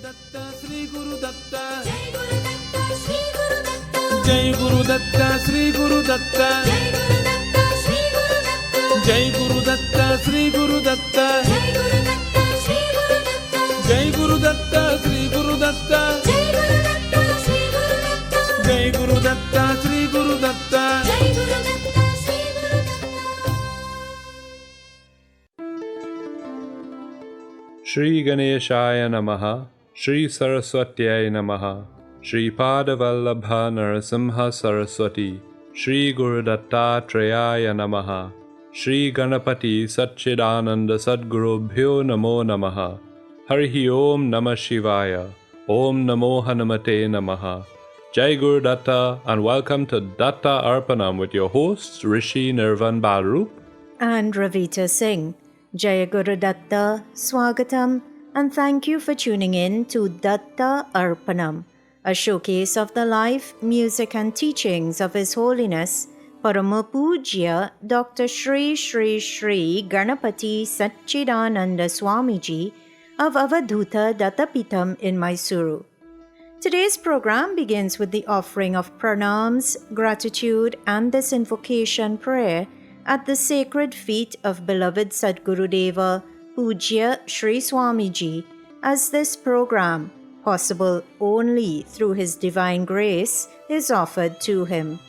Datta, Sri Guru Datta, Jai Guru Datta, Sri Guru Datta, Jai Guru Datta, Sri Guru Datta, Jai Guru Datta, Sri Guru Datta, Jai Guru Datta, Sri Guru Datta. Shri Ganeshaya Namaha, Shri Saraswatyaya Namaha, Shri Padavallabha Narasimha Saraswati, Shri Guru Dattatreya Namaha, Shri Ganapati Satchidananda Sadgurubhyo Namo Namaha, Harihi Om Namah Shivaya, Om Namo Hanumate Namaha. Jai Guru Datta and welcome to Datta Arpanam with your hosts Rishi Nirvan Balrup and Ravita Singh. Jaya Guru Datta, Swagatam, and thank you for tuning in to Datta Arpanam, a showcase of the life, music and teachings of His Holiness Parama Pujya Dr. Shri Shri Shri Ganapati Satchidananda Swamiji of Avadhuta Dattapitam in Mysuru. Today's program begins with the offering of pranams, gratitude and this invocation prayer at the sacred feet of beloved Sadgurudeva Pujya Shri Swamiji, as this program, possible only through His divine grace, is offered to him.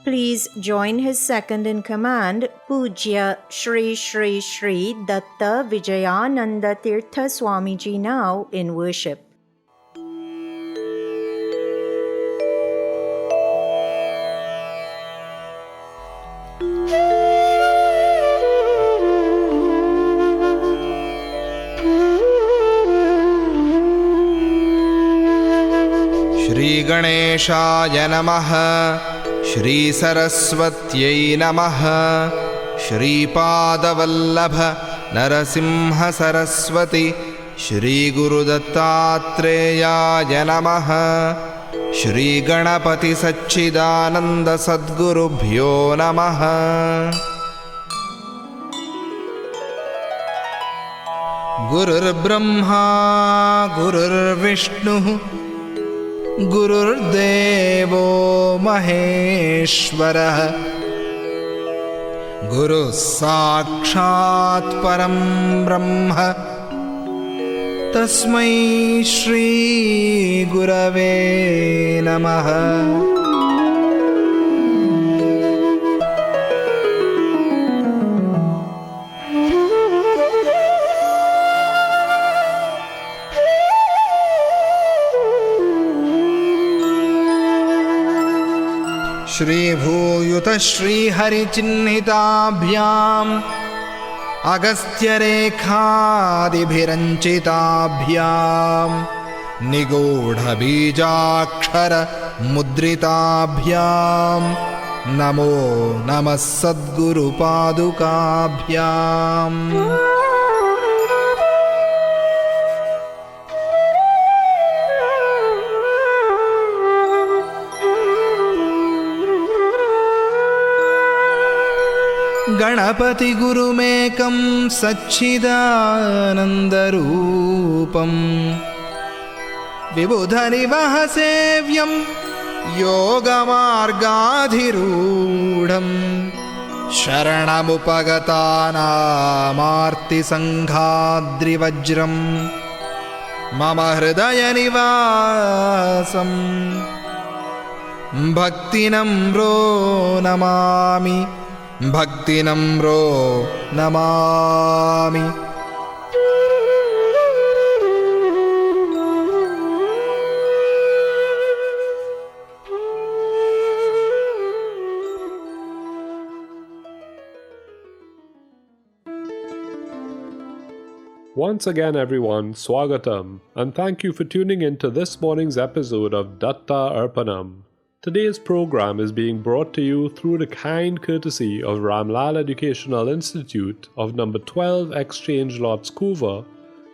Please join his second in command, Pujya Shri Shri Shri Datta Vijayananda Tirtha Swamiji, now in worship. Shri गणेशाय नमः, श्री सरस्वत्यै नमः, श्रीपादवल्लभ नरसिंह सरस्वती, श्री गुरुदत्तात्रेयाय नमः, श्री गणपति सच्चिदानंद सद्गुरुभ्यो नमः। गुरुर्ब्रह्मा गुरुर्विष्णुः गुरुर्देवो महेश्वरः, गुरुः साक्षात् परं ब्रह्म, तस्मै श्री गुरवे नमः। श्रीभूयुत श्रीहरिचिह्निताभ्याम् अगस्त्यरेखादिभिरञ्चिताभ्याम् निगूढबीजाक्षरमुद्रिताभ्याम् नमो नमः सद्गुरुपादुकाभ्याम्। गणपति गुरुमेकं सच्चिदानन्दरूपं, विबुधनिवहसेव्यं योगमार्गाधिरूढं, शरणमुपगतानामार्तिसङ्घाद्रिवज्रं मम हृदयनिवासं भक्तिनम्रो Namami, भक्तिनम्रो Namami. Once again everyone, Swagatam, and thank you for tuning in to this morning's episode of Datta Arpanam. Today's program is being brought to you through the kind courtesy of Ramlal Educational Institute of number 12 Exchange Lots Couva,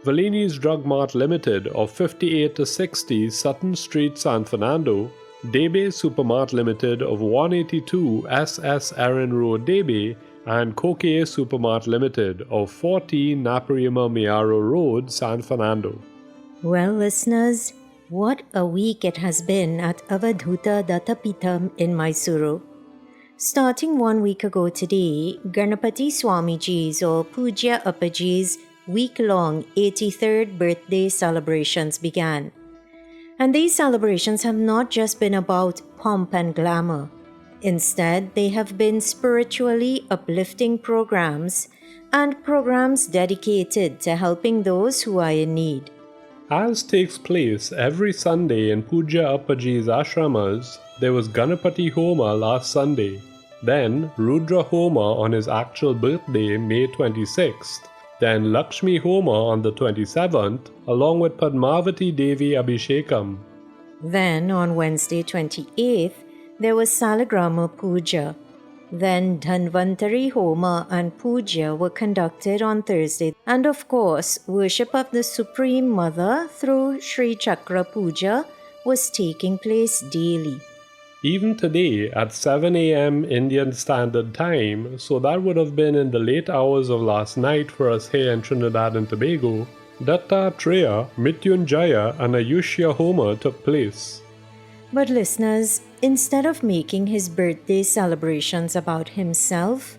Valini's Drug Mart Limited of 58 to 60 Sutton Street, San Fernando, Debe Supermart Limited of 182 SS Erin Road, Debe, and Koke Supermart Limited of 14 Naparima Miaro Road, San Fernando. Well, listeners, what a week it has been at Avadhuta Dattapitham in Mysuru. Starting 1 week ago today, Ganapati Swamiji's or Pujya Appaji's week-long 83rd birthday celebrations began. And these celebrations have not just been about pomp and glamour. Instead, they have been spiritually uplifting programs and programs dedicated to helping those who are in need. As takes place every Sunday in Pujya Appaji's ashramas, there was Ganapati Homa last Sunday, then Rudra Homa on his actual birthday, May 26th, then Lakshmi Homa on the 27th, along with Padmavati Devi Abhishekam. Then on Wednesday 28th, there was Salagrama Puja. Then Dhanvantari Homa and Puja were conducted on Thursday. And of course, worship of the Supreme Mother through Sri Chakra Puja was taking place daily. Even today at 7 a.m. Indian Standard Time, so that would have been in the late hours of last night for us here in Trinidad and Tobago, Dattatreya, Mrityunjaya and Ayushya Homa took place. But listeners, instead of making his birthday celebrations about himself,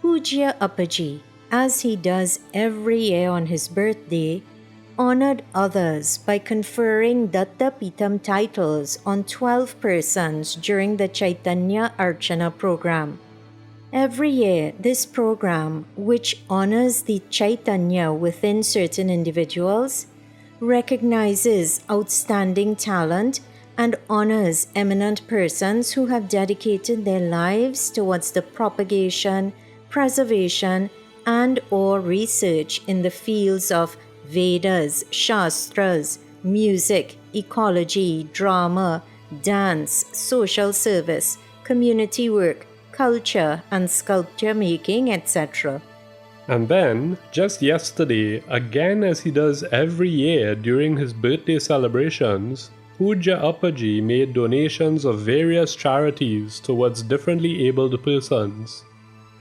Pujya Appaji, as he does every year on his birthday, honored others by conferring Dattapitham titles on 12 persons during the Chaitanya Archana program. Every year, this program, which honors the Chaitanya within certain individuals, recognizes outstanding talent and honors eminent persons who have dedicated their lives towards the propagation, preservation, and/or research in the fields of Vedas, Shastras, music, ecology, drama, dance, social service, community work, culture, and sculpture making, etc. And then, just yesterday, again as he does every year during his birthday celebrations, Pujya Appaji made donations of various charities towards differently abled persons.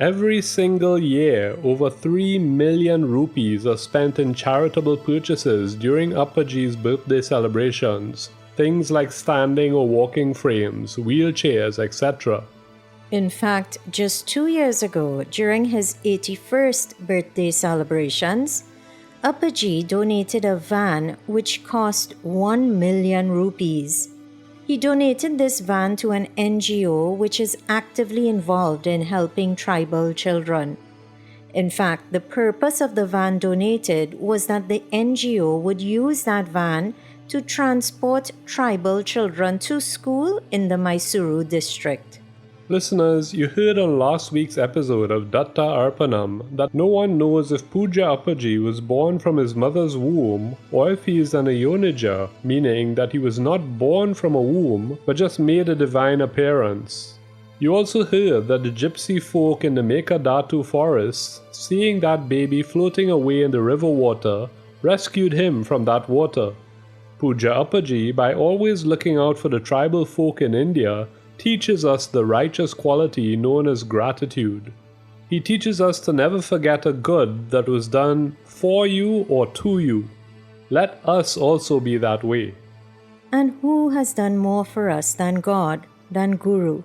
Every single year, over 3 million rupees are spent in charitable purchases during Appaji's birthday celebrations, things like standing or walking frames, wheelchairs, etc. In fact, just 2 years ago, during his 81st birthday celebrations, Appaji donated a van which cost 1 million rupees. He donated this van to an NGO which is actively involved in helping tribal children. In fact, the purpose of the van donated was that the NGO would use that van to transport tribal children to school in the Mysuru district. Listeners, you heard on last week's episode of Datta Arpanam that no one knows if Pujya Appaji was born from his mother's womb or if he is an Ayonija, meaning that he was not born from a womb but just made a divine appearance. You also heard that the gypsy folk in the Mekadatu forest, seeing that baby floating away in the river water, rescued him from that water. Pujya Appaji, by always looking out for the tribal folk in India, teaches us the righteous quality known as gratitude. He teaches us to never forget a good that was done for you or to you. Let us also be that way. And who has done more for us than God, than Guru?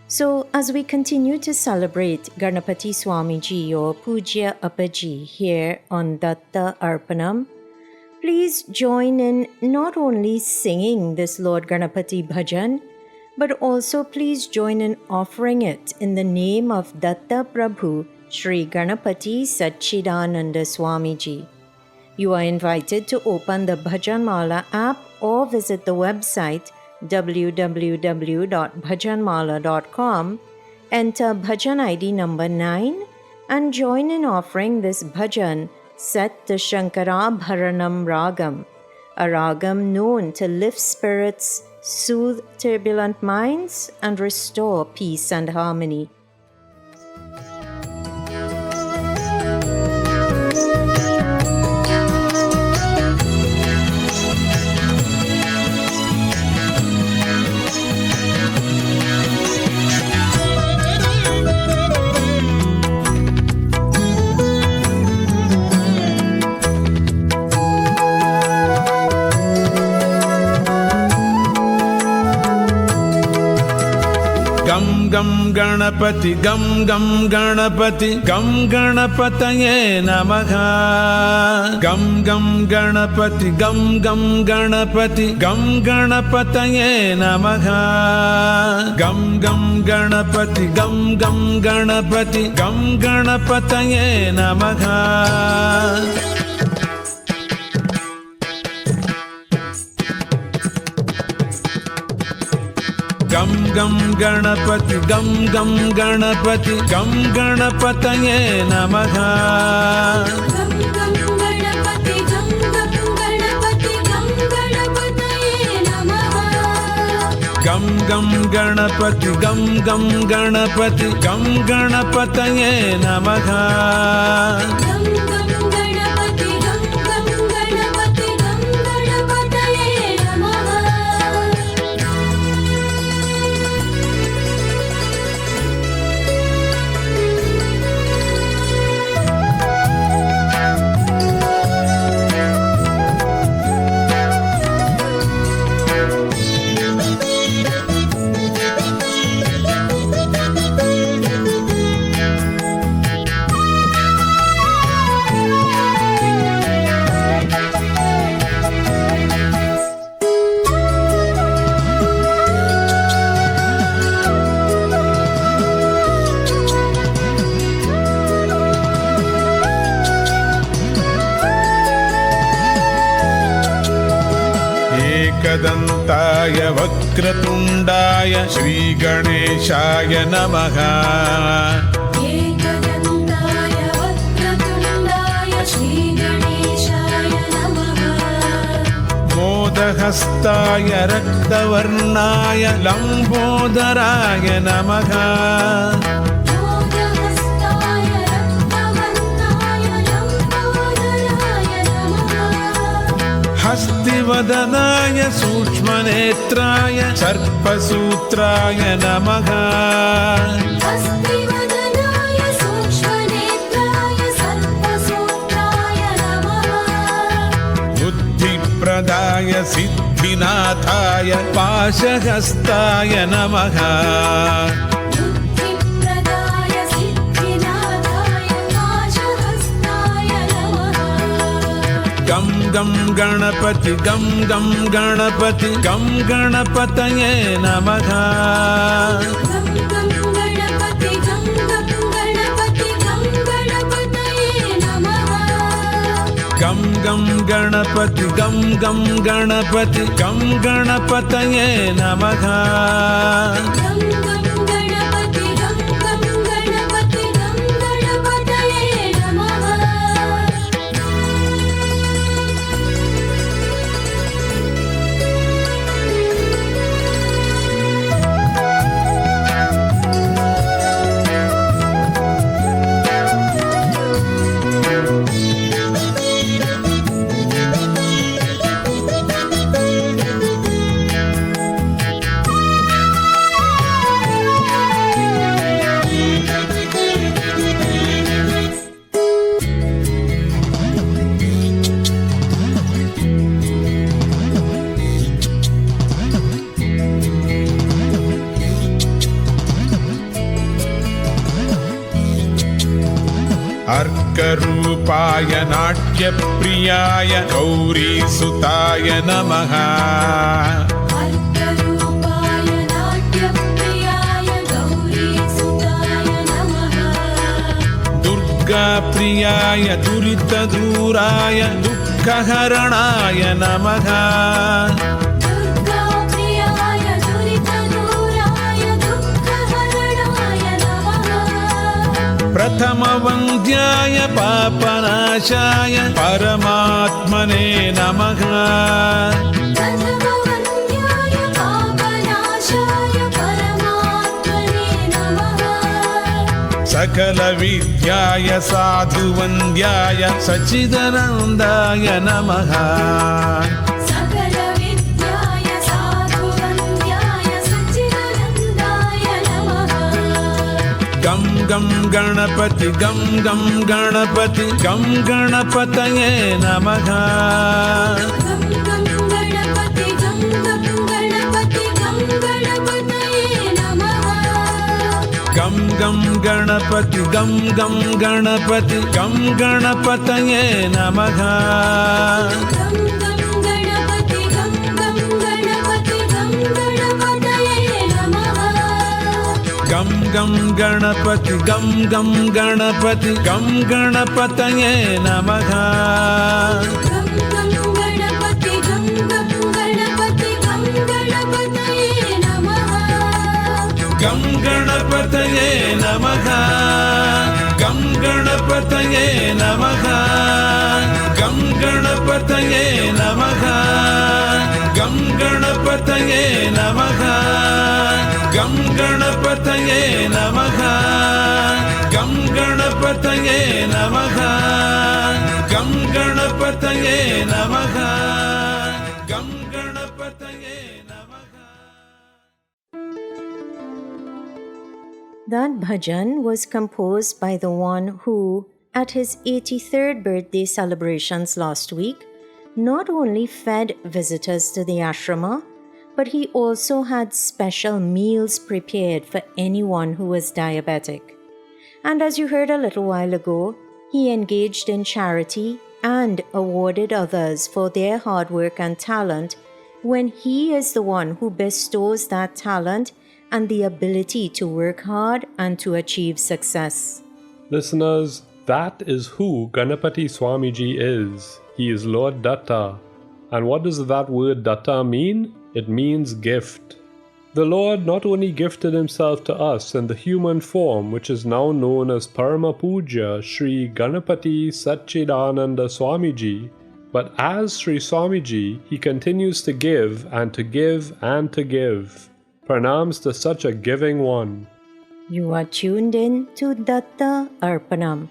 So, as we continue to celebrate Ganapati Swamiji or Pujya Appaji here on Datta Arpanam, please join in not only singing this Lord Ganapati bhajan, but also please join in offering it in the name of Datta Prabhu Sri Ganapati Satchidananda Swamiji. You are invited to open the Bhajanmala app or visit the website www.bhajanmala.com, enter bhajan ID number 9 and join in offering this bhajan set to Shankarabharanam Ragam, a ragam known to lift spirits, soothe turbulent minds, and restore peace and harmony. गम गम गणपति गम गम गणपति गम गणपतये नमः गम गम गणपति गम गम गणपति गम गणपतये नमः गम गम गणपति गम गम गणपति गम गणपतये नमः गम गम गणपति गम गम गणपति गम गणपतये नमः गम गम गणपति गम गम गणपति गम गणपतये नमः गम गम गणपति गम गम गणपति गम गणपतये नमः गम गम गणपति गम गम गणपति गम गणपतये नमः एकदन्ताय वक्रतुण्डाय श्रीगणेशाय नमः एकदन्ताय वक्रतुण्डाय श्रीगणेशाय नमः मोदहस्ताय रक्तवर्णाय लम्बोदराय नमः मोदहस्ताय रक्तवर्णाय लम्बोदराय नमः हस्तिवदनाय सूक्ष्मनेत्राय सर्पसूत्राय नमः हस्तिवदनाय सूक्ष्मनेत्राय सर्पसूत्राय नमः बुद्धिप्रदाय सिद्धिनाथाय पाशहस्ताय नमः बुद्धिप्रदाय सिद्धिनाथाय पाशहस्ताय नमः गम गम गणपति गम गम गणपति गम गणपतये नमः गम गम गणपति गम गम गणपति गम गणपतये नमः गम गम गणपति गम गम गणपति गम गणपतये नमः गम गम गणपति गम गम गणपति गम गणपतये नमः अर्करूपाय नाट्यप्रियाय गौरीसुताय नमः अर्करूपाय नाट्यप्रियाय गौरीसुताय नमः दुर्गाप्रियाय दुरितदूराय दुःखहरणाय नमः दुर्गाप्रियाय दुरितदूराय दुःखहरणाय नमः प्रथमवन्द्याय पापनाशाय परमात्मने नमः प्रथमवन्द्याय पापनाशाय परमात्मने नमः सकलविद्याय साधुवन्द्याय सच्चिदानन्दाय नमः सकलविद्याय साधुवन्द्याय सच्चिदानन्दाय नमः गम गम गणपति गम गम गणपति गम गणपतये नमः गम गम गणपति गम गम गणपति गम गणपतये नमः Ganapati Gam Gam Ganapati Gam Ganapataye Namaha Gam Gam Ganapati Gam Gam Ganapati Gam Ganapataye Namaha Gam Gam Ganapati Gam Gam Ganapati Gam Ganapataye Namaha Gam Gam Ganapati Gam Gam Ganapati Gam Ganapataye Namaha Gam Ganapataye Namaha Gam Ganapataye Namaha Gam Ganapataye Namaha Gam Ganapataye Namaha Gam Ganapataye Namaha Gam Ganapataye Namaha Gam Ganapataye Namaha Gam Ganapataye Namaha. That bhajan was composed by the one who, at his 83rd birthday celebrations last week, not only fed visitors to the ashrama, but he also had special meals prepared for anyone who was diabetic. And as you heard a little while ago, he engaged in charity and awarded others for their hard work and talent when he is the one who bestows that talent and the ability to work hard and to achieve success. Listeners, that is who Ganapati Swamiji is. He is Lord Datta. And what does that word Datta mean? It means gift. The Lord not only gifted himself to us in the human form, which is now known as Parama Puja Sri Ganapati Satchidananda Swamiji, but as Sri Swamiji, he continues to give and to give and to give. Pranams to such a giving one. You are tuned in to Datta Arpanam,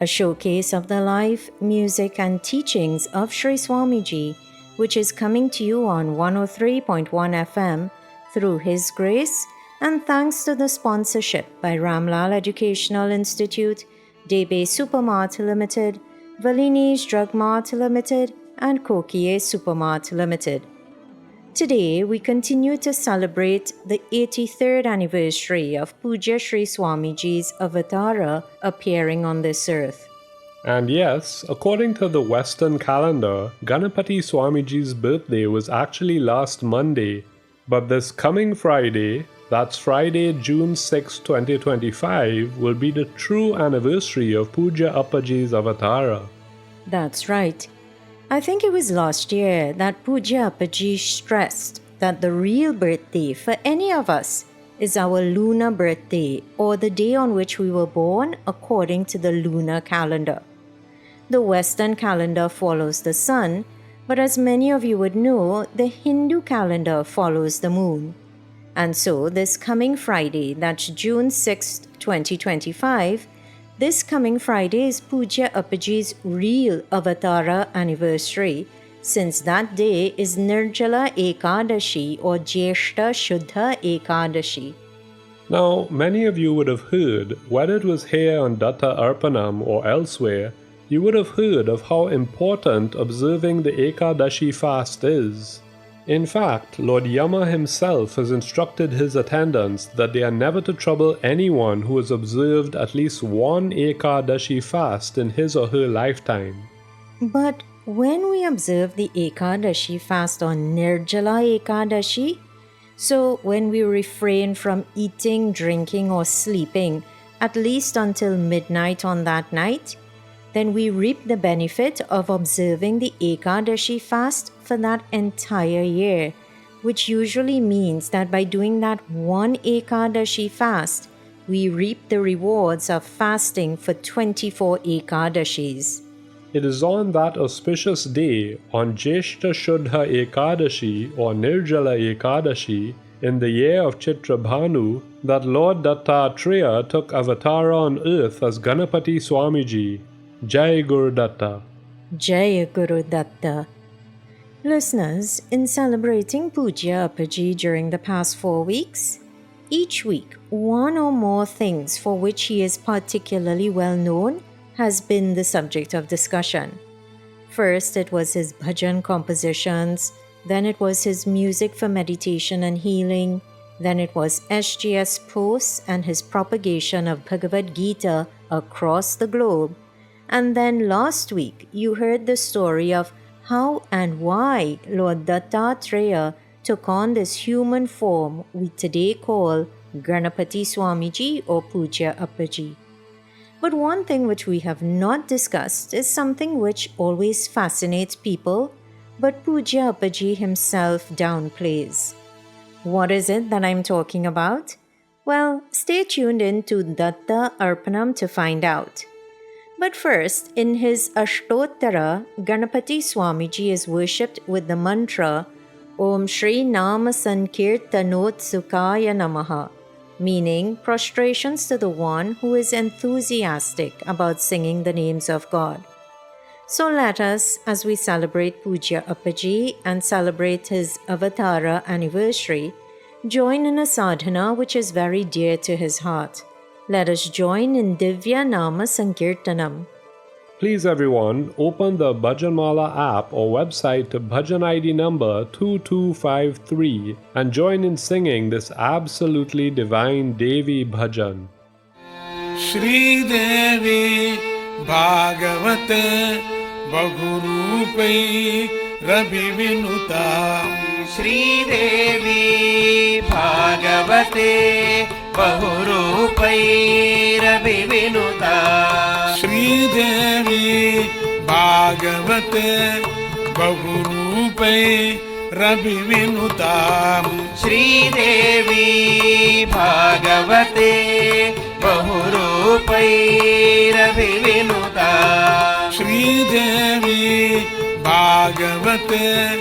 a showcase of the life, music, and teachings of Sri Swamiji, which is coming to you on 103.1 FM through His Grace and thanks to the sponsorship by Ramlal Educational Institute, Debe Supermart Limited, Valini's Drug Mart Limited, and Kokie Supermart Limited. Today, we continue to celebrate the 83rd anniversary of Puja Sri Swamiji's avatara appearing on this earth. And yes, according to the Western calendar, Ganapati Swamiji's birthday was actually last Monday, but this coming Friday, that's Friday, June 6, 2025, will be the true anniversary of Puja Appaji's avatara. That's right. I think it was last year that Puja Appaji stressed that the real birthday for any of us is our lunar birthday, or the day on which we were born according to the lunar calendar. The Western calendar follows the sun, but as many of you would know, the Hindu calendar follows the moon. And so this coming Friday, that's June 6, 2025, this coming Friday is Puja Appaji's real avatara anniversary, since that day is Nirjala Ekadashi or Jyeshta Shuddha Ekadashi. Now, many of you would have heard, whether it was here on Datta Arpanam or elsewhere, you would have heard of how important observing the Ekadashi fast is. In fact, Lord Yama himself has instructed his attendants that they are never to trouble anyone who has observed at least one Ekadashi fast in his or her lifetime. But when we observe the Ekadashi fast on Nirjala Ekadashi, so when we refrain from eating, drinking, or sleeping, at least until midnight on that night, then we reap the benefit of observing the Ekadashi fast for that entire year, which usually means that by doing that one Ekadashi fast, we reap the rewards of fasting for 24 Ekadashis. It is on that auspicious day, on Jyeshta Shuddha Ekadashi or Nirjala Ekadashi, in the year of Chitrabhanu, that Lord Dattatreya took avatara on earth as Ganapati Swamiji. Jai Guru Datta. Jai Guru Datta. Listeners, in celebrating Puja Appaji during the past 4 weeks, each week one or more things for which he is particularly well known has been the subject of discussion. First, it was his bhajan compositions, then it was his music for meditation and healing, Then it was SGS posts and his propagation of Bhagavad Gita across the globe. And then last week, you heard the story of how and why Lord Dattatreya took on this human form we today call Ganapati Swamiji or Puja Appaji. But one thing which we have not discussed is something which always fascinates people, but Puja Appaji himself downplays. What is it that I'm talking about? Well, stay tuned in to Datta Arpanam to find out. But first, in his Ashtottara, Ganapati Swamiji is worshipped with the mantra Om Shri Nama Sankirtanot Sukhaya Namaha, meaning prostrations to the one who is enthusiastic about singing the names of God. So let us, as we celebrate Puja Appaji and celebrate his Avatara anniversary, join in a sadhana which is very dear to his heart. Let us join in Divya Nama Sankirtanam. Please everyone, open the Bhajanmala app or website to Bhajan ID number 2253 and join in singing this absolutely divine Devi Bhajan. Shri Devi Bhagavate Bahurupai Rabi Vinuta Shri Devi Bhagavate Bahurupai Rabi Vinuta Shri Devi Bhagavate Bahurupai Rabi Vinuta Shri Devi Bhagavate Bahurupai Rabi Vinuta Shri Devi Bhagavate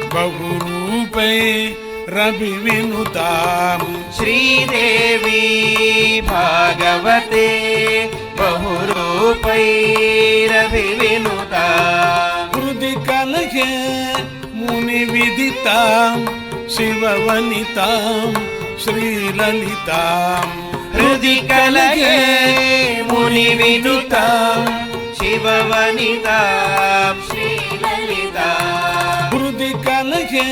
Bahurupai Rabi Vinuta Shri Devi Bhagavate Bahurupai Rabi Vinuta Hrudi Kalage Muni Viditam Shiva Vanitam Shri Lalitam Hrudi Kalage Muni Vinutam Shiva Vanitam Shri Lalitam Hrudi Kalage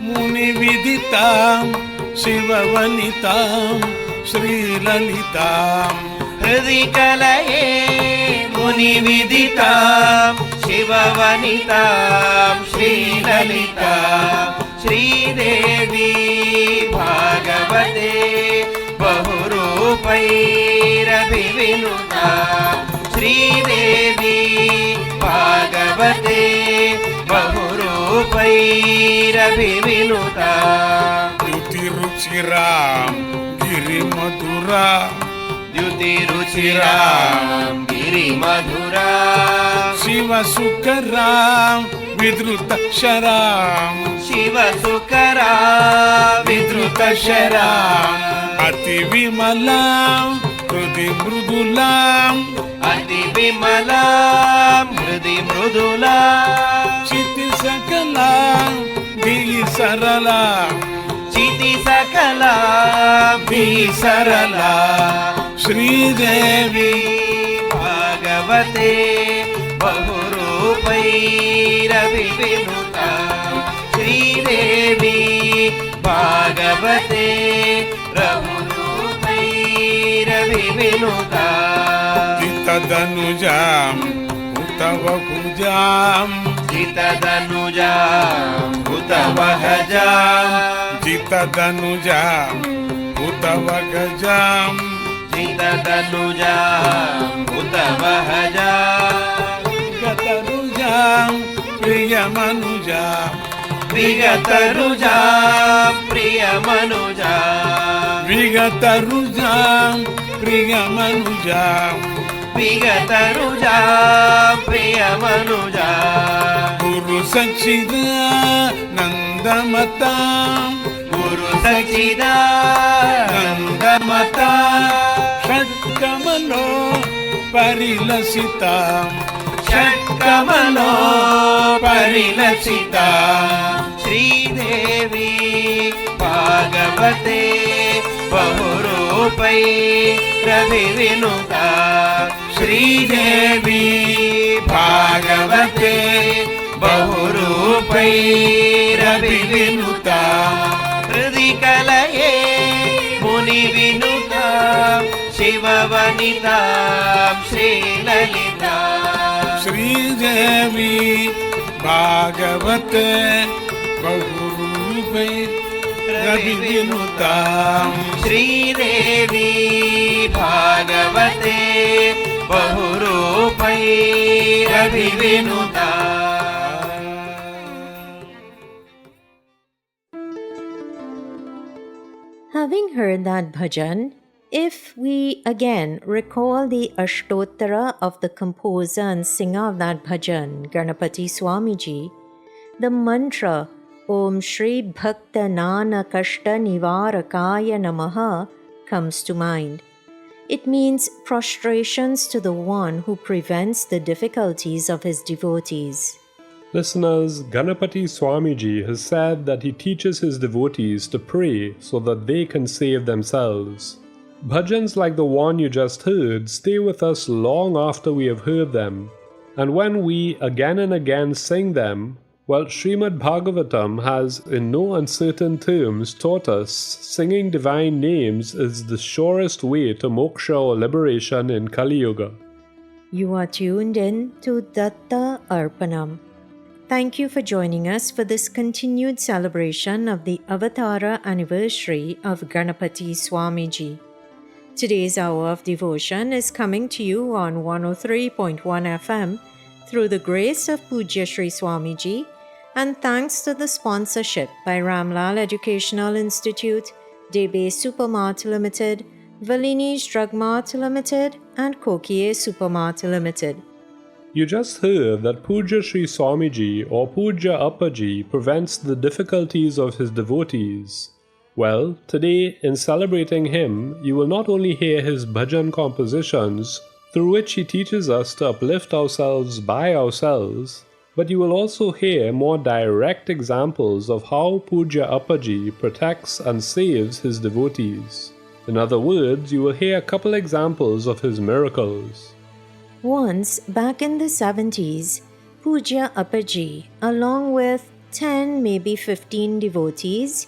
Muni Viditam Shiva Vanitam Shri Lalitam Hrudi Kalage Muni Viditam Shiva Vanitam Shri Lalitam Shri Devi Bhagavate Bahurupai Rabi Vinuta Shri Devi Bhagavate Bahurupai Rabi Vinuta Yuti Ruchiram Giri Madhura Yuti Ruchiram Giri Madhura Shiva Sukaram Vidruta Sharam Shiva Sukaram Vidruta Sharam Ati Vimalam Hrudi Mrudulam Ati Vimalam Hrudi Mrudulam Chiti Sakalam Digi Saralam Chiti Sakalam Visaralam Shri Devi Bhagavate Bahurupai Rabi Vinuta Shri Devi Bhagavate Bahurupai Rabi Vinuta Dita Danujam Uttava Pujam Jita Danujam Uttavahajam Jita Danujam Uttava Gajam Jita Danujam Uttavahajam Gatarujam Priya Manujam Vigatarujam Priya Manujam Vigatarujam Priya Manujam Vigatarujam Priya Manujam Guru Sachidanandamatam Guru Sachidanandamatam Shatkamalo Parilasitam Shatkamalo Parilasitam Shri Devi Bhagavate Bahurupai Rabi Vinuta Shri Devi Bhagavate Bahurupai Rabi Vinuta Hrudi Kalaye शिववनितां श्रीललितां Sridevi भागवते बहुरूपे रविनुतां श्रीदेवी भागवते बहुरूपैरभिविनुता। Having heard that bhajan, if we again recall the Ashtottara of the composer and singer of that bhajan, Ganapati Swamiji, the mantra Om Shri Bhakta Nana Kashta Nivarakaya Namaha comes to mind. It means prostrations to the one who prevents the difficulties of his devotees. Listeners, Ganapati Swamiji has said that he teaches his devotees to pray so that they can save themselves. Bhajans like the one you just heard stay with us long after we have heard them, and when we again and again sing them, well, Srimad Bhagavatam has in no uncertain terms taught us singing divine names is the surest way to moksha or liberation in Kali Yuga. You are tuned in to Datta Arpanam. Thank you for joining us for this continued celebration of the Avatara anniversary of Ganapati Swamiji. Today's hour of devotion is coming to you on 103.1 FM through the grace of Pujya Sri Swamiji and thanks to the sponsorship by Ramlal Educational Institute, Debe Supermart Limited, Valini's Drug Mart Limited and Kokie Supermart Limited. You just heard that Pujya Sri Swamiji or Pujya Appaji prevents the difficulties of his devotees. Well, today, in celebrating him, you will not only hear his bhajan compositions, through which he teaches us to uplift ourselves by ourselves, but you will also hear more direct examples of how Pujya Appaji protects and saves his devotees. In other words, you will hear a couple examples of his miracles. Once, back in the 70s, Pujya Appaji, along with 10, maybe 15 devotees,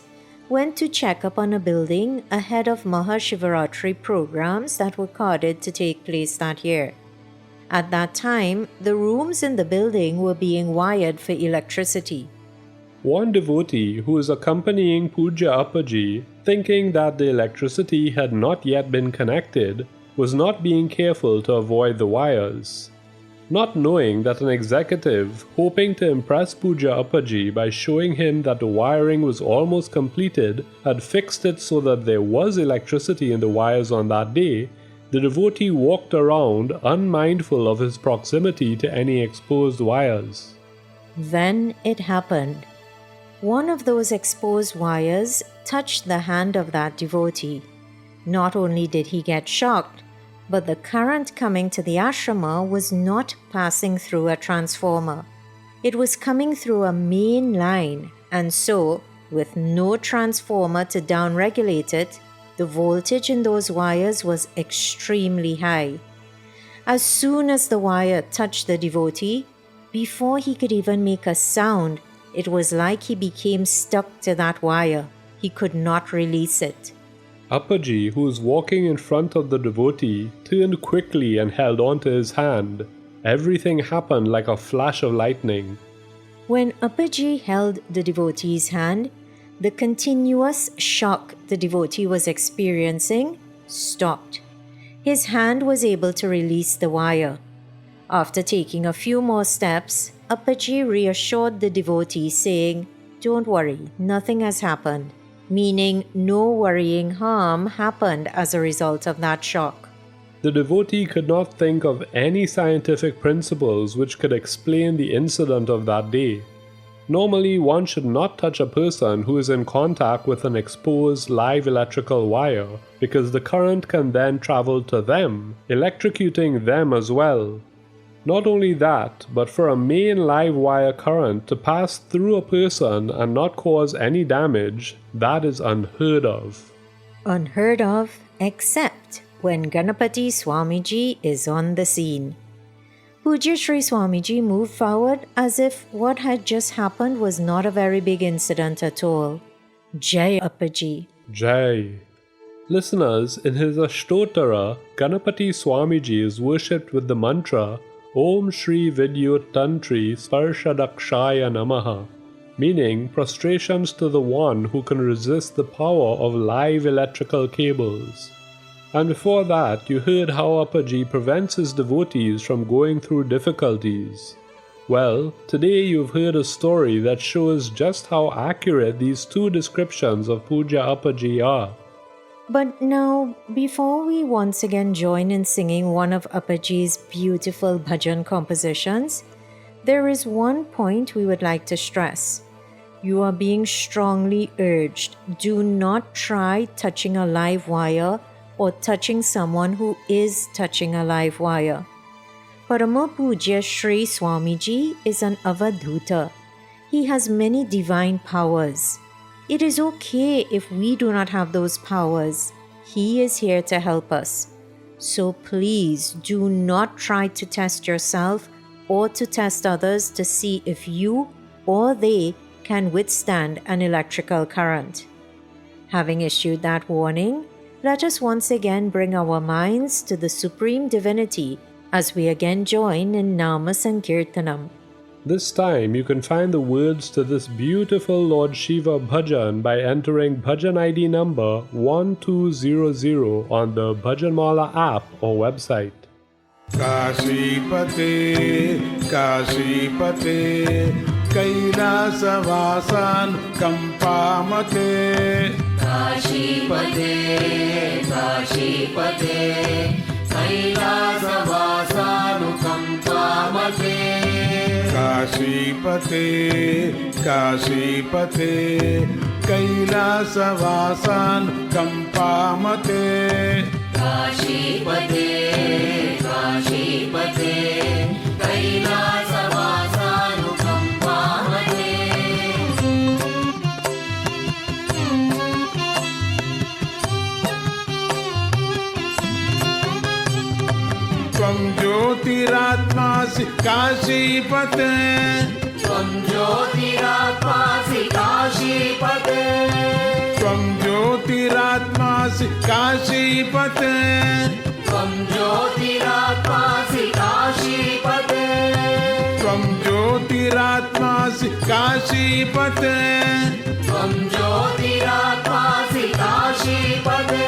went to check up on a building ahead of Mahashivaratri programs that were carded to take place that year. At that time, the rooms in the building were being wired for electricity. One devotee who is accompanying Pujya Appaji, thinking that the electricity had not yet been connected, was not being careful to avoid the wires. Not knowing that an executive, hoping to impress Pujya Appaji by showing him that the wiring was almost completed, had fixed it so that there was electricity in the wires on that day, the devotee walked around unmindful of his proximity to any exposed wires. Then it happened. One of those exposed wires touched the hand of that devotee. Not only did he get shocked, but the current coming to the ashrama was not passing through a transformer. It was coming through a main line, and so, with no transformer to downregulate it, the voltage in those wires was extremely high. As soon as the wire touched the devotee, before he could even make a sound, it was like he became stuck to that wire. He could not release it. Appaji, who was walking in front of the devotee, turned quickly and held on to his hand. Everything happened like a flash of lightning. When Appaji held the devotee's hand, the continuous shock the devotee was experiencing stopped. His hand was able to release the wire. After taking a few more steps, Appaji reassured the devotee, saying, "Don't worry, nothing has happened," meaning no worrying harm happened as a result of that shock. The devotee could not think of any scientific principles which could explain the incident of that day. Normally, one should not touch a person who is in contact with an exposed live electrical wire, because the current can then travel to them, electrocuting them as well. Not only that, but for a main live wire current to pass through a person and not cause any damage, that is unheard of. Unheard of, except when Ganapati Swamiji is on the scene. Pujya Sri Swamiji moved forward as if what had just happened was not a very big incident at all. Jai Appaji. Jai. Listeners, in his Ashtotara, Ganapati Swamiji is worshipped with the mantra Om Shri Vidyut Tantri Sparshadakshaya Namaha, meaning prostrations to the one who can resist the power of live electrical cables. And before that, you heard how Appaji prevents his devotees from going through difficulties. Well, today you've heard a story that shows just how accurate these two descriptions of Puja Appaji are. But now, before we once again join in singing one of Appaji's beautiful bhajan compositions, there is one point we would like to stress. You are being strongly urged, do not try touching a live wire or touching someone who is touching a live wire. Parama Pujya Sri Swamiji is an Avadhuta. He has many divine powers. It is okay if we do not have those powers. He is here to help us. So please do not try to test yourself or to test others to see if you or they can withstand an electrical current. Having issued that warning, let us once again bring our minds to the Supreme Divinity as we again join in Nama Sankirtanam. This time you can find the words to this beautiful Lord Shiva bhajan by entering bhajan ID number 1200 on the Bhajanmala app or website. Kashipate, Kashipate, Kailasa Kampamate. Kashipate, Kashipate, Kailasa Kashipate, Kashipate, Kailasa Kampamate. Kashipate, Kashipate, Kailasa Tvam Jyotiratmasi Kashipate, Tvam Jyotiratmasi Kashipate, Tvam Jyotiratmasi Kashipate, Tvam Jyotiratmasi Kashipate, Tvam Jyotiratmasi Kashipate, Tvam Jyotiratmasi Kashipate,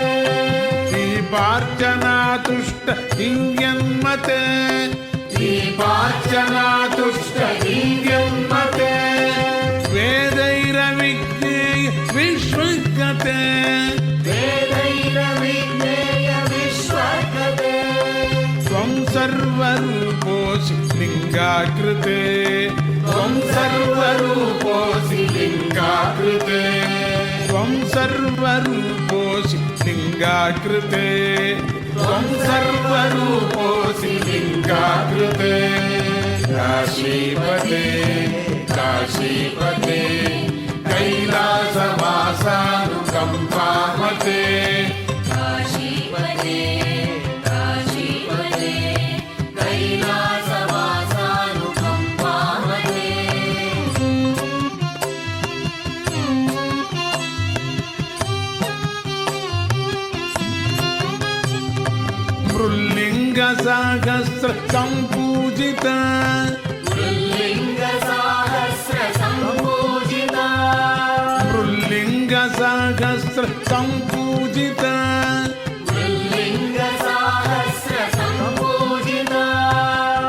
Deeparchana Tushta Divyanmate, Deeparchana Tushta Divyanmate, Vedaira Vigneya Vishwakate, Vedaira Vigneya Vishwakate, Tvam Sarvaruposi Lingakrite, Tvam Sarvaruposi Lingakrite, Tvam Sarvaruposi Lingakrite, Tvam Sarvaruposi Lingakrite. Kashipate, Kashipate, Kailasa-vasanukampamate. Kashipate, Kashipate, Kailasa-vasanukampamate. Mrullinga Sahasra Sampujita, Mrullinga Sahasra Sampujita, Mrullinga Sahasra Sampujita, Mrullinga Sahasra Sampujita,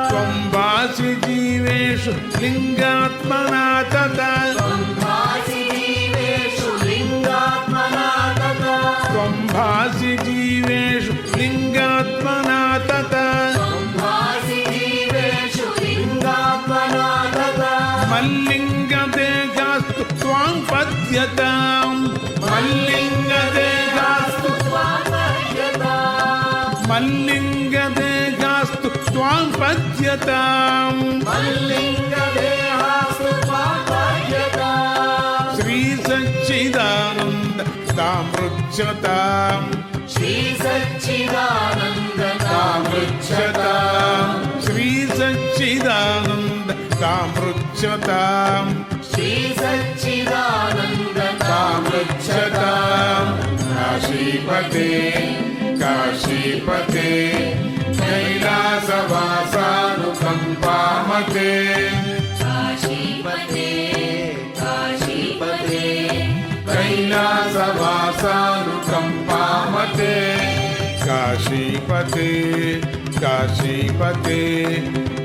Tvam Vasi Jiveshu Lingatmana Tata, Tvam Vasi Jiveshu Lingatmana Tata, Tvam Vasi Jiveshu Lingatmana Tata, Tvam Vasi Jiveshu Lingatmana Tata, Mallinga Degastu Tvam Padyatam, Mallinga Degastu, Mallinga Degastu Tvam Padyatam, Mallinga Dehastu Papayatam, Sri Sachidananda Tamruchatam, Shri Sachidananda Tamruchatam, Sri Sachidananda Tamruchatam, Shri Sachidananda Tamruchatam, Kashipate, काशीपते काशीपते कैलासवासानुकम्पामते काशीपते काशीपते कैलासवासानुकम्पामते काशीपते काशीपते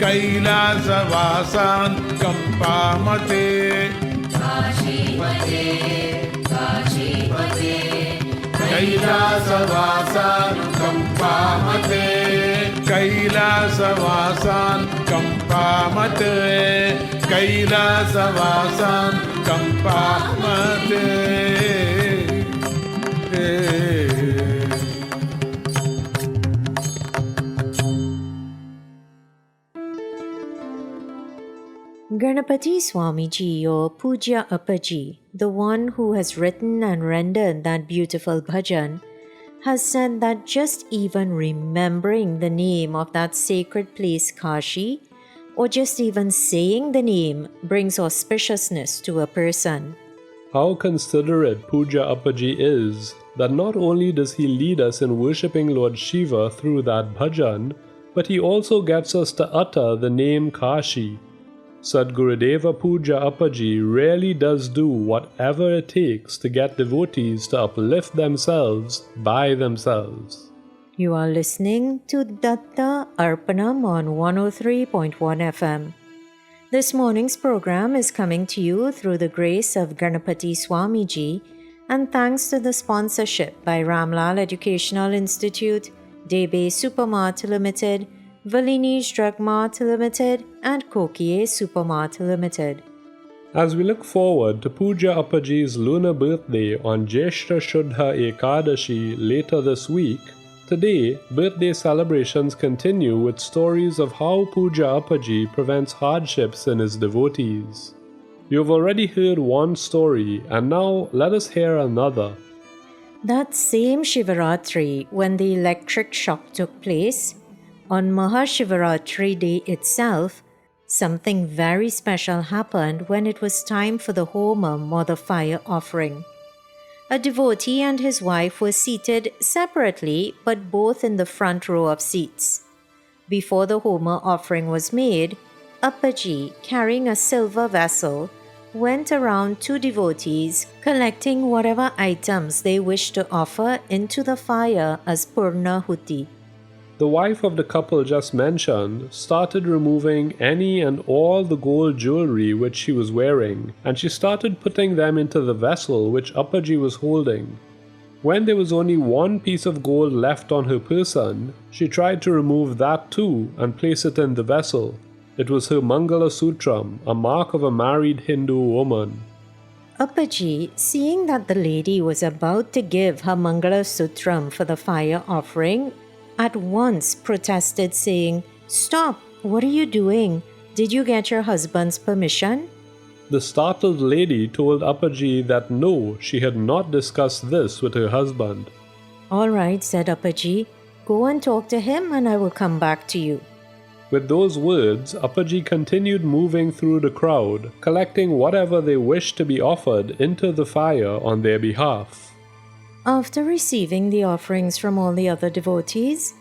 कैलासवासानुकम्पामते काशीपते काशीपते कैलासवासानुकम्पामते कैलासवासानुकम्पामते कैलासवासानुकम्पामते Ganapati Swamiji or Puja Appaji, the one who has written and rendered that beautiful bhajan, has said that just even remembering the name of that sacred place Kashi, or just even saying the name, brings auspiciousness to a person. How considerate Puja Appaji is that not only does he lead us in worshipping Lord Shiva through that bhajan, but he also gets us to utter the name Kashi. Sadgurudeva Puja Appaji really does do whatever it takes to get devotees to uplift themselves by themselves. You are listening to Datta Arpanam on 103.1 FM. This morning's program is coming to you through the grace of Ganapati Swamiji and thanks to the sponsorship by Ramlal Educational Institute, Debe Supermart Limited, Valini's Drug Mart Limited and Kokie Supermart Limited. As we look forward to Puja Appaji's lunar birthday on Jyeshta Shuddha Ekadashi later this week, today birthday celebrations continue with stories of how Puja Appaji prevents hardships in his devotees. You've already heard one story and now let us hear another. That same Shivaratri, when the electric shock took place, on Mahashivaratri day itself, something very special happened when it was time for the homam or the fire offering. A devotee and his wife were seated separately but both in the front row of seats. Before the homa offering was made, Appaji, carrying a silver vessel, went around to devotees collecting whatever items they wished to offer into the fire as Purnahuti. The wife of the couple just mentioned started removing any and all the gold jewelry which she was wearing, and she started putting them into the vessel which Appaji was holding. When there was only one piece of gold left on her person, she tried to remove that too and place it in the vessel. It was her Mangala Sutram, a mark of a married Hindu woman. Appaji, seeing that the lady was about to give her Mangala Sutram for the fire offering, at once protested, saying, "Stop! What are you doing? Did you get your husband's permission?" The startled lady told Appaji that no, she had not discussed this with her husband. "All right," said Appaji, "go and talk to him and I will come back to you." With those words, Appaji continued moving through the crowd, collecting whatever they wished to be offered into the fire on their behalf. After receiving the offerings from all the other devotees,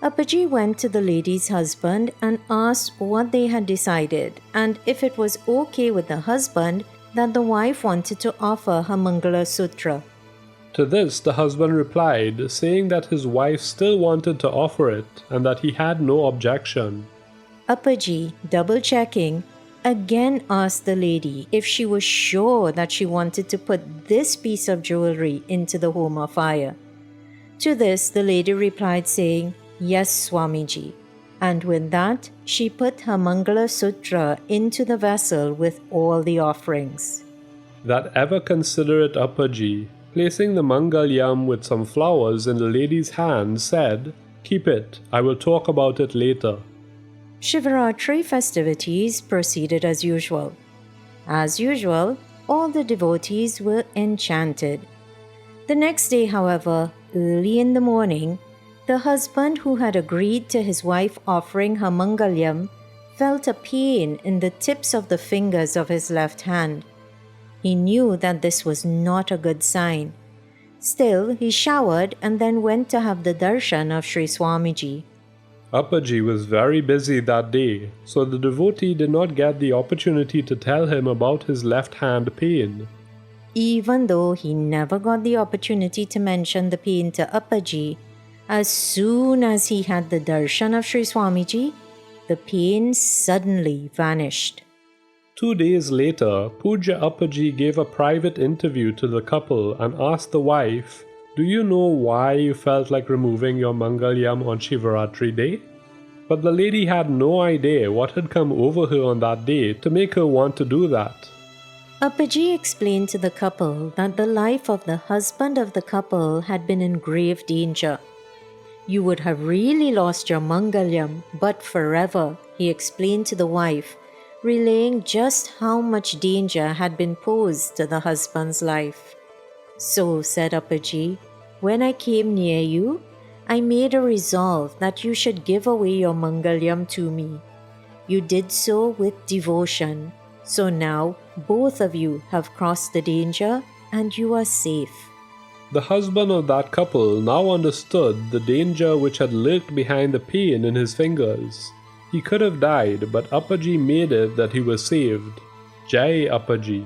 Appaji went to the lady's husband and asked what they had decided and if it was okay with the husband that the wife wanted to offer her Mangala Sutra. To this, the husband replied, saying that his wife still wanted to offer it and that he had no objection. Appaji, double-checking, again asked the lady if she was sure that she wanted to put this piece of jewelry into the homa fire. To this, the lady replied saying, "Yes, Swamiji." And with that, she put her Mangala Sutra into the vessel with all the offerings. That ever considerate Appaji, placing the Mangalyam with some flowers in the lady's hand, said, "Keep it, I will talk about it later." Shivaratri festivities proceeded as usual. As usual, all the devotees were enchanted. The next day, however, early in the morning, the husband who had agreed to his wife offering her Mangalyam felt a pain in the tips of the fingers of his left hand. He knew that this was not a good sign. Still, he showered and then went to have the darshan of Sri Swamiji. Appaji was very busy that day, so the devotee did not get the opportunity to tell him about his left hand pain. Even though he never got the opportunity to mention the pain to Appaji, as soon as he had the darshan of Sri Swamiji, the pain suddenly vanished. 2 days later, Puja Appaji gave a private interview to the couple and asked the wife, "Do you know why you felt like removing your Mangalyam on Shivaratri day?" But the lady had no idea what had come over her on that day to make her want to do that. Appaji explained to the couple that the life of the husband of the couple had been in grave danger. "You would have really lost your Mangalyam, but forever," he explained to the wife, relaying just how much danger had been posed to the husband's life. "So," said Appaji, "when I came near you, I made a resolve that you should give away your Mangalyam to me. You did so with devotion. So now both of you have crossed the danger and you are safe." The husband of that couple now understood the danger which had lurked behind the pain in his fingers. He could have died, but Appaji made it that he was saved. Jai Appaji.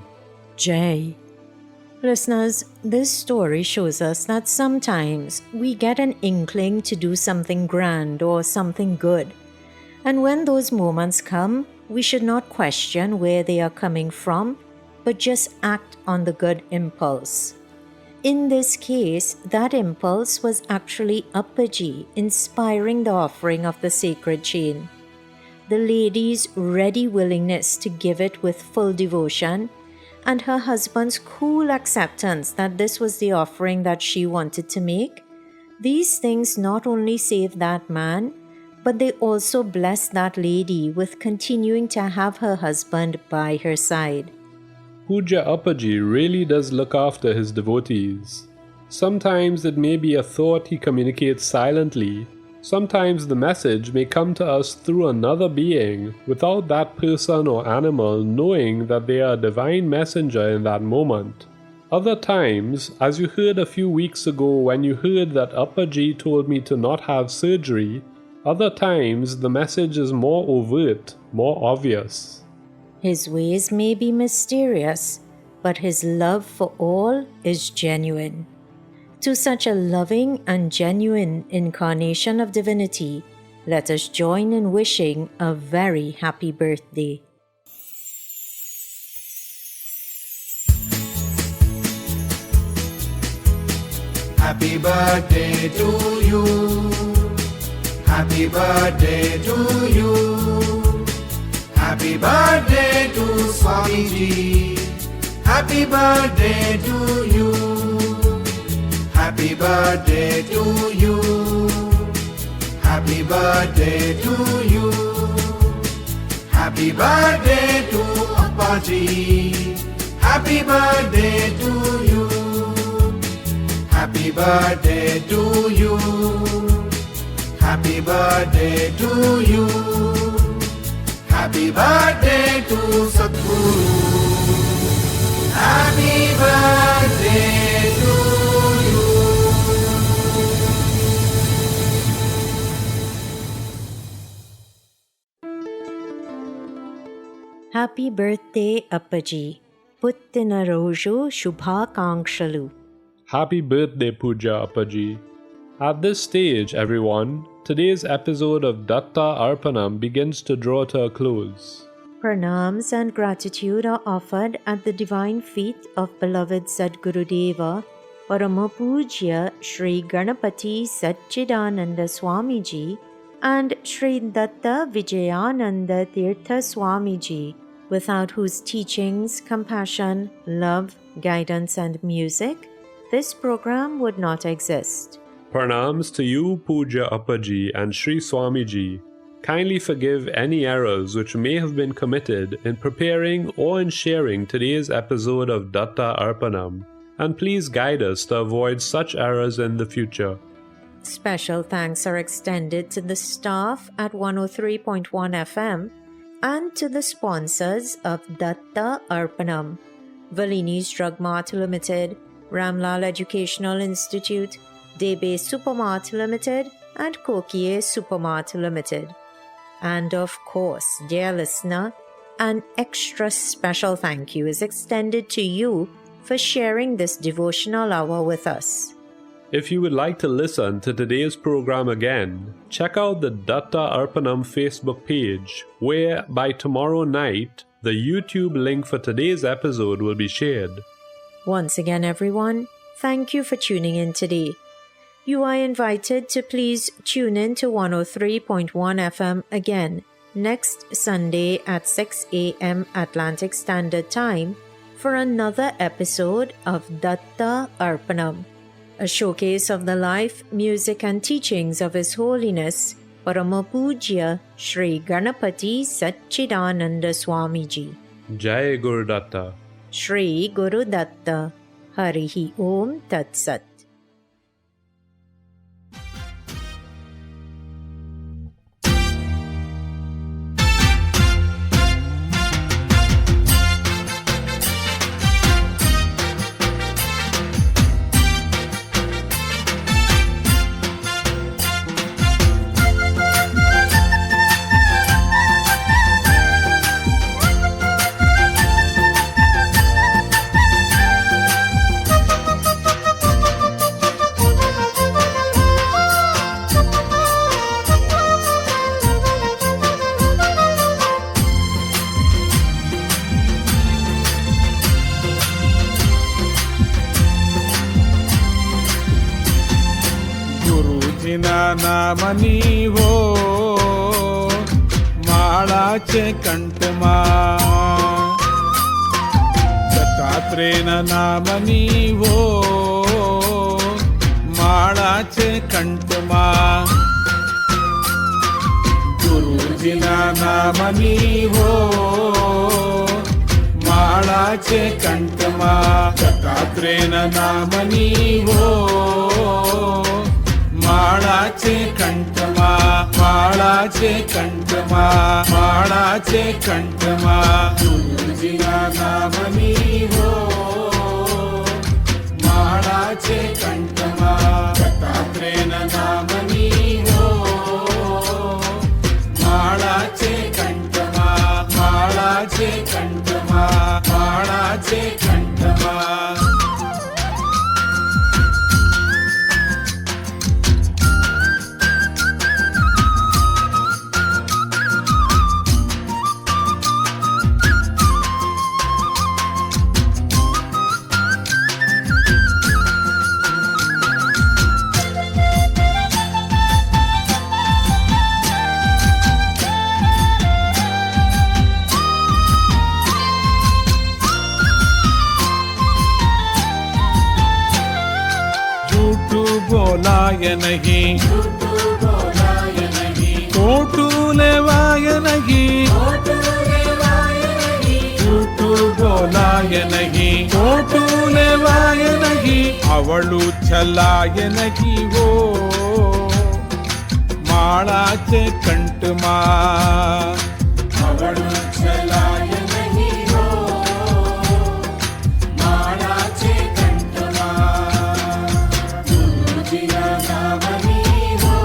Jai. Listeners, this story shows us that sometimes we get an inkling to do something grand or something good. And when those moments come, we should not question where they are coming from, but just act on the good impulse. In this case, that impulse was actually Appaji inspiring the offering of the sacred chain. The lady's ready willingness to give it with full devotion, and her husband's cool acceptance that this was the offering that she wanted to make, these things not only saved that man, but they also blessed that lady with continuing to have her husband by her side. Puja Appaji really does look after his devotees. Sometimes it may be a thought he communicates silently. Sometimes the message may come to us through another being without that person or animal knowing that they are a divine messenger in that moment. Other times, as you heard a few weeks ago when you heard that Appaji told me to not have surgery, other times the message is more overt, more obvious. His ways may be mysterious, but his love for all is genuine. To such a loving and genuine incarnation of divinity, let us join in wishing a very happy birthday. Happy birthday to you. Happy birthday to you. Happy birthday to Swamiji. Happy birthday to you. Happy birthday to you. Happy birthday to you. Happy birthday to Appaji. Happy birthday to you. Happy birthday to you. Happy birthday to you. Happy birthday to Sadhguru. Happy birthday to you. Happy birthday, Appaji. Puttina Roju Shubhakangshalu. Happy birthday, Puja Appaji. At this stage, everyone, today's episode of Datta Arpanam begins to draw to a close. Pranams and gratitude are offered at the divine feet of beloved Sadgurudeva, Paramapujya Sri Ganapati Satchidananda Swamiji and Sri Datta Vijayananda Tirtha Swamiji, without whose teachings, compassion, love, guidance and music, this program would not exist. Pranams to you, Puja Appaji and Sri Swamiji. Kindly forgive any errors which may have been committed in preparing or in sharing today's episode of Datta Arpanam, and please guide us to avoid such errors in the future. Special thanks are extended to the staff at 103.1 FM and to the sponsors of Datta Arpanam, Valini's Drug Mart Limited, Ramlal Educational Institute, Debe Supermart Limited, and Kokie Supermart Limited. And of course, dear listener, an extra special thank you is extended to you for sharing this devotional hour with us. If you would like to listen to today's program again, check out the Datta Arpanam Facebook page, where by tomorrow night, the YouTube link for today's episode will be shared. Once again, everyone, thank you for tuning in today. You are invited to please tune in to 103.1 FM again next Sunday at 6 a.m. Atlantic Standard Time for another episode of Datta Arpanam, a showcase of the life, music and teachings of His Holiness Paramapujya Shri Ganapati Satchidananda Swamiji. Jai Guru Datta. Shri Guru Datta. Harihi Om Tat Sat. नामनी हो माळाचे कंठमा दत्तात्रेय नामनी हो माळाचे कंठमा गुरुजीना नामनी हो माळाचे कंठमा दत्तात्रेय नामनी हो माळाचे कंठमा माळाचे कंठमा माळाचे कंठमा गुरुजीना नामनी हो माळाचे कंठमा दत्तात्रेय नामनी हो माळाचे कंठमा माळाचे कंठमा माळाचे कंठमा बोलाय नहीं कोटू लेवाय नहीं झूठू बोलाय नहीं कोटू लेवाय नहीं अवळू छलाय नहीं वो माळाचे कंठमा अवळू छलाय नहीं वो माळाचे कंठमा गुरुजीना नामनी हो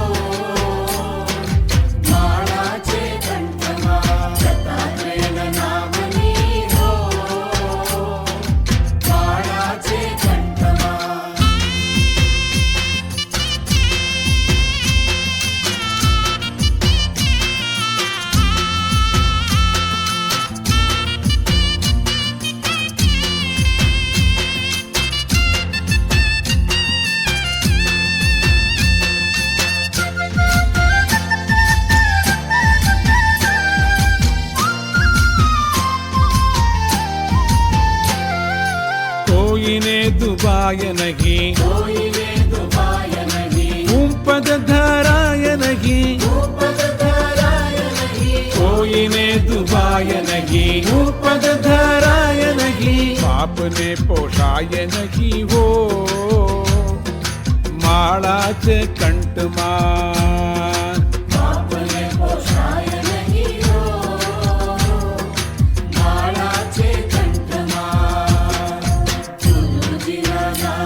माळाचे कंठमा दत्तात्रेय नामनी हो माळाचे कंठमा दुबाय नहीं ऊपद धराय नहीं कोई ने दुबाय नहीं ऊपद धराय नहीं बाप ने पोषाय नहीं वो माळाचे कंठमा ना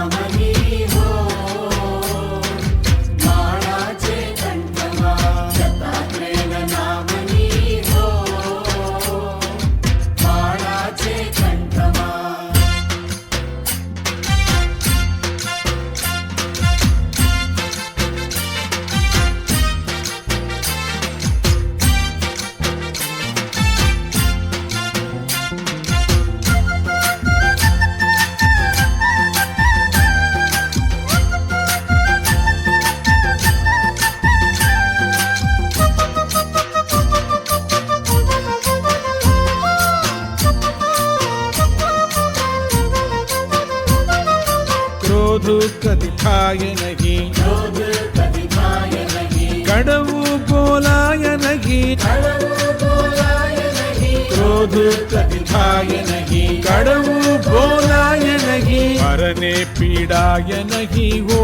क्रोध कधी खाय नहीं, क्रोध कधी खाय नहीं, कडवू बोलाय नहीं, कडवू बोलाय नहीं, क्रोध कधी खाय नहीं, कडवू बोलाय नहीं, मरणे पीडाय नहीं हो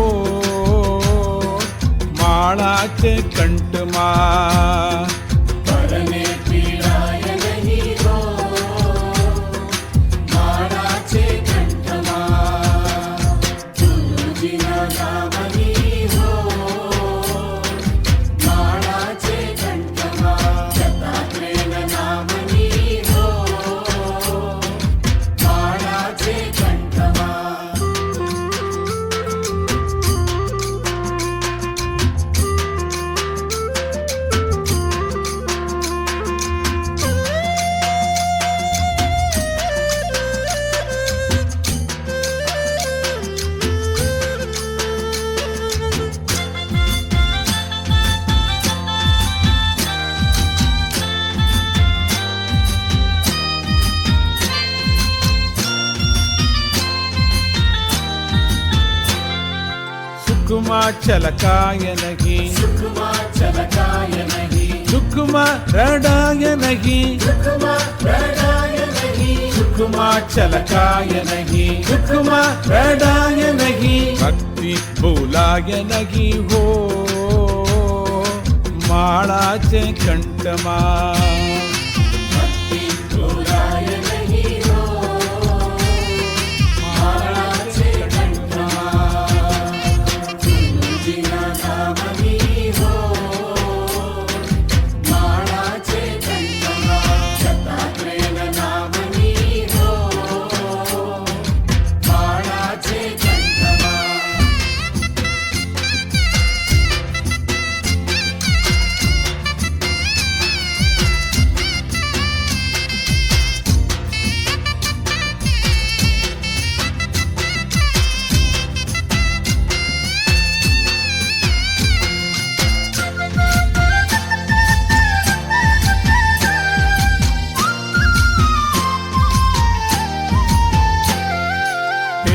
माळाचे कंठमा, मरणे पीडाय नहीं हो माळाचे कंठमा, गुरुजीना नामनी हो माळाचे कंठमा, दत्तात्रेय नामनी हो माळाचे कंठमा. सुखमा चलकाय नहीं, सुखमा चलकाय नहीं, सुखमा रडाय नहीं, सुखमा रडाय नहीं, सुखमा चलकाय नहीं, सुखमा रडाय नहीं, भक्ति भूलाय नहीं हो माळाचे कंठमा, भक्ति भूलाय नहीं हो माळाचे कंठमा, गुरुजीना नामनी हो माळाचे कंठमा, दत्तात्रेय नामनी हो माळाचे कंठमा.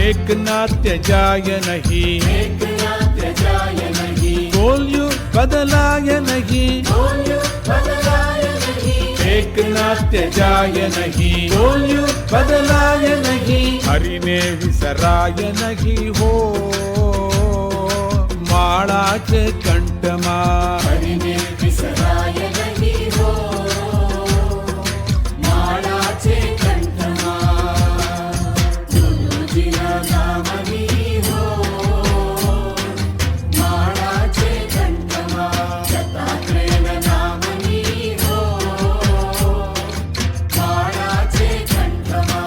एक नात्य जाय नहीं, एक नात्य जाय नहीं, बोल्यू बदलाय नहीं, बोल्यू बदलाय नहीं, एक नात्य जाय नहीं, बोल्यू बदलाय नहीं, हरिने विसराय नहीं हो माळाचे कंठमा, हरिने विसराय नहीं हो माळाचे कंठमा, गुरुजीना नामनी हो माळाचे कंठमा, दत्तात्रेय नामनी हो माळाचे कंठमा.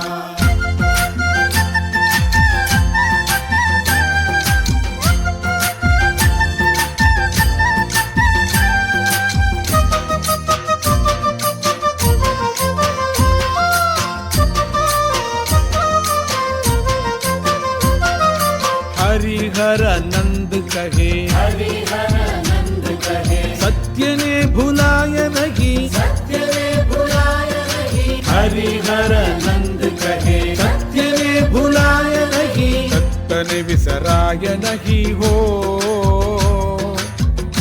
हरिहर नंद कहे, हरिहर नंद कहे, सत्य ने भुलाय नहीं, सत्य ने भुलाय नहीं, हरिहर नंद कहे, सत्य ने भुलाय नहीं, सत्य ने विसराय नहीं हो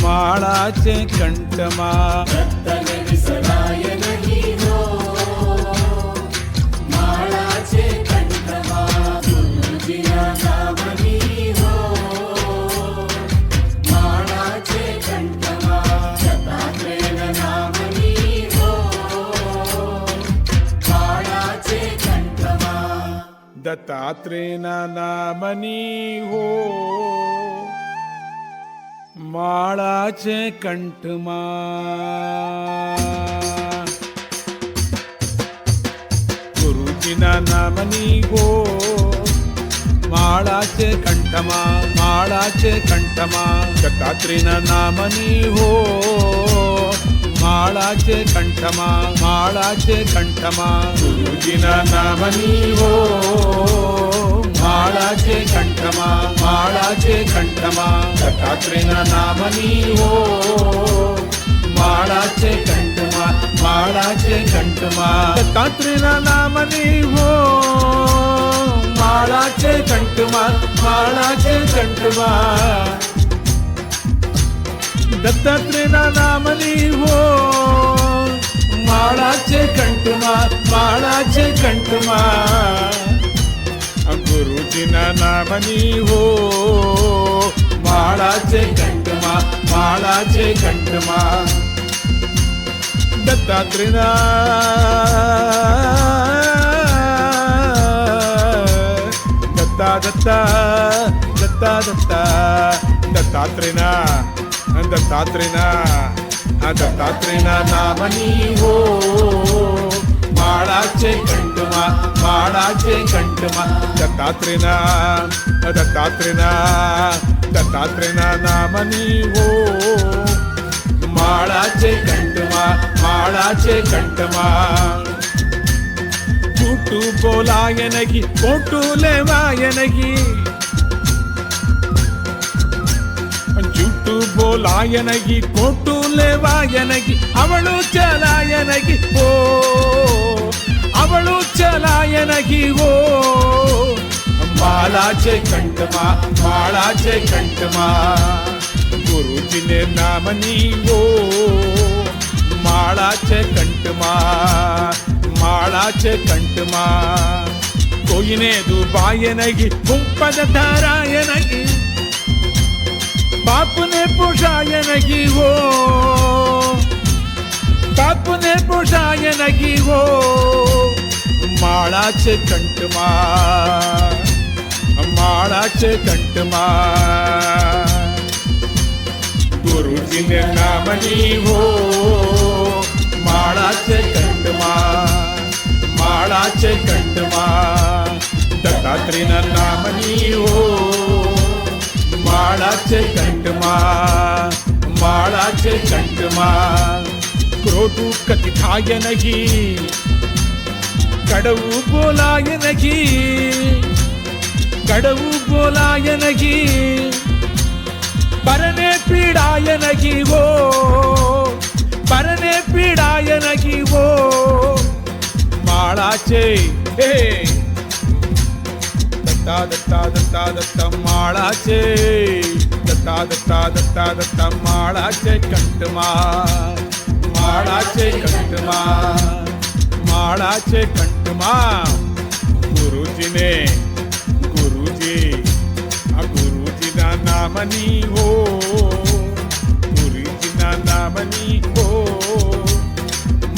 माळाचे कंठमा, दत्तने विसराय नहीं हो माळाचे कंठमा, गुरुजीना नामनी हो माळाचे कंठमा, दत्तात्रेय नामनी हो माळाचे कंठमा. दत्तात्रेय नामनी हो माळाचे कंठमा. गुरुजीना नामनी हो माळाचे कंठमा, माळाचे कंठमा, दत्तात्रेय नामनी हो माळाचे कंठमा, माळाचे कंठमा, गुरुजीना नामनी हो माळाचे कंठमा, माळाचे कंठमा, दत्तात्रेय नामनी हो माळाचे कंठमा, माळाचे कंठमा, दत्तात्रेय नामनी हो माळाचे कंठमाळ माळाचे कंठमाळ दत्तात्रेयना नामनी हो माळाचे कंठमाळ माळाचे कंठमाळ गुरुजीना नामनी हो माळाचे कंठमाळ माळाचे कंठमाळ दत्तात्रेयना दत्ता दत्ता दत्ता दत्ता दत्तात्रेयना दत्तात्रेयना दत्तात्रेयना नामनी हो माळाचे कंठमाळ माळाचे कंठमाळ दत्तात्रेयना दत्तात्रेयना दत्तात्रेयना नामनी हो माळाचे कंठमाळ माळाचे कंठमाळ झूठू बोलाय नगी कोटू लेवाय नगी झूठू बोलाय नगी कोटू लेवाय नगी ಅವಳು ಚಲಾಯ ನಗಿ ಓ ಅವಳು ಚಲಾಯ ನಗಿ ಓ माळाचे कंठमाळ माळाचे कंठमाळ गुरुजीने नामनी हो माळाचे कंठमाळ माळाचे कंठमाळ कोयने दुबाय नगी कुंपद धाराय नगी बापने पोषाय नगी हो बापने पोषाय नगी हो माळाचे कंठमाळ माळाचे कंठमाळ गुरुजीने नामनी हो माळाचे कंठमाळ माळाचे कंठमाळ दत्तात्रेयना नामनी हो माळाचे कंठमाळ माळाचे कंठमाळ क्रोधू कथिताय नगी कडवू बोलाय नगी कडवू बोलाय नगी परने पीडाय नगी वो परने पीडाय नगी वो माळाचे हे दत्ता दत्ता दत्ता दत्ता माळाचे दत्ता दत्ता दत्ता दत्ता माळाचे कंठमाळ माळाचे कंठमाळ माळाचे कंठमाळ गुरुजीने गुरुजीना नामनी हो गुरुजीना नामनी हो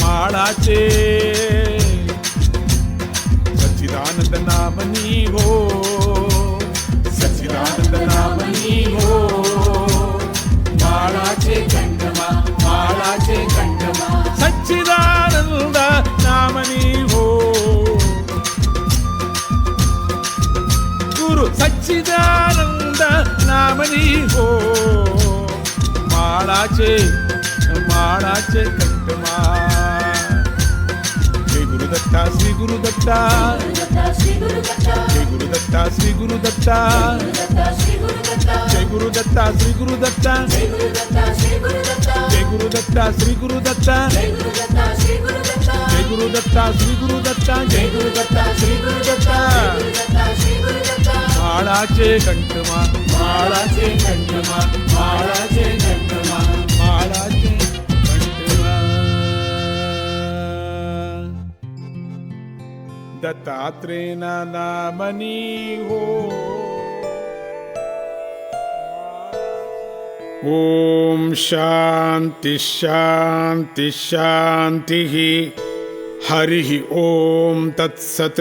माळाचे सच्चिदानंद नामनी हो सच्चिदानंद नामनी हो माळाचे कंठमाळ माळाचे कंठमाळ सच्चिदानंद नामनी हो गुरु सच्चिदानंद नामनी हो माळाचे माळाचे कंठमाळ जय गुरुदत्ता श्री गुरुदत्ता जय गुरुदत्ता श्री गुरुदत्ता जय गुरुदत्ता श्री गुरुदत्ता जय गुरुदत्ता श्री गुरुदत्ता जय गुरुदत्ता श्री गुरुदत्ता जय गुरुदत्ता श्री गुरुदत्ता माळाचे कंठमाळ माळाचे कंठमाळ माळाचे कंठमाळ माळाचे कंठमाळ दत्तात्रेयना नामनी हो ओम शांति शांति शांति हरि ओम तत्सत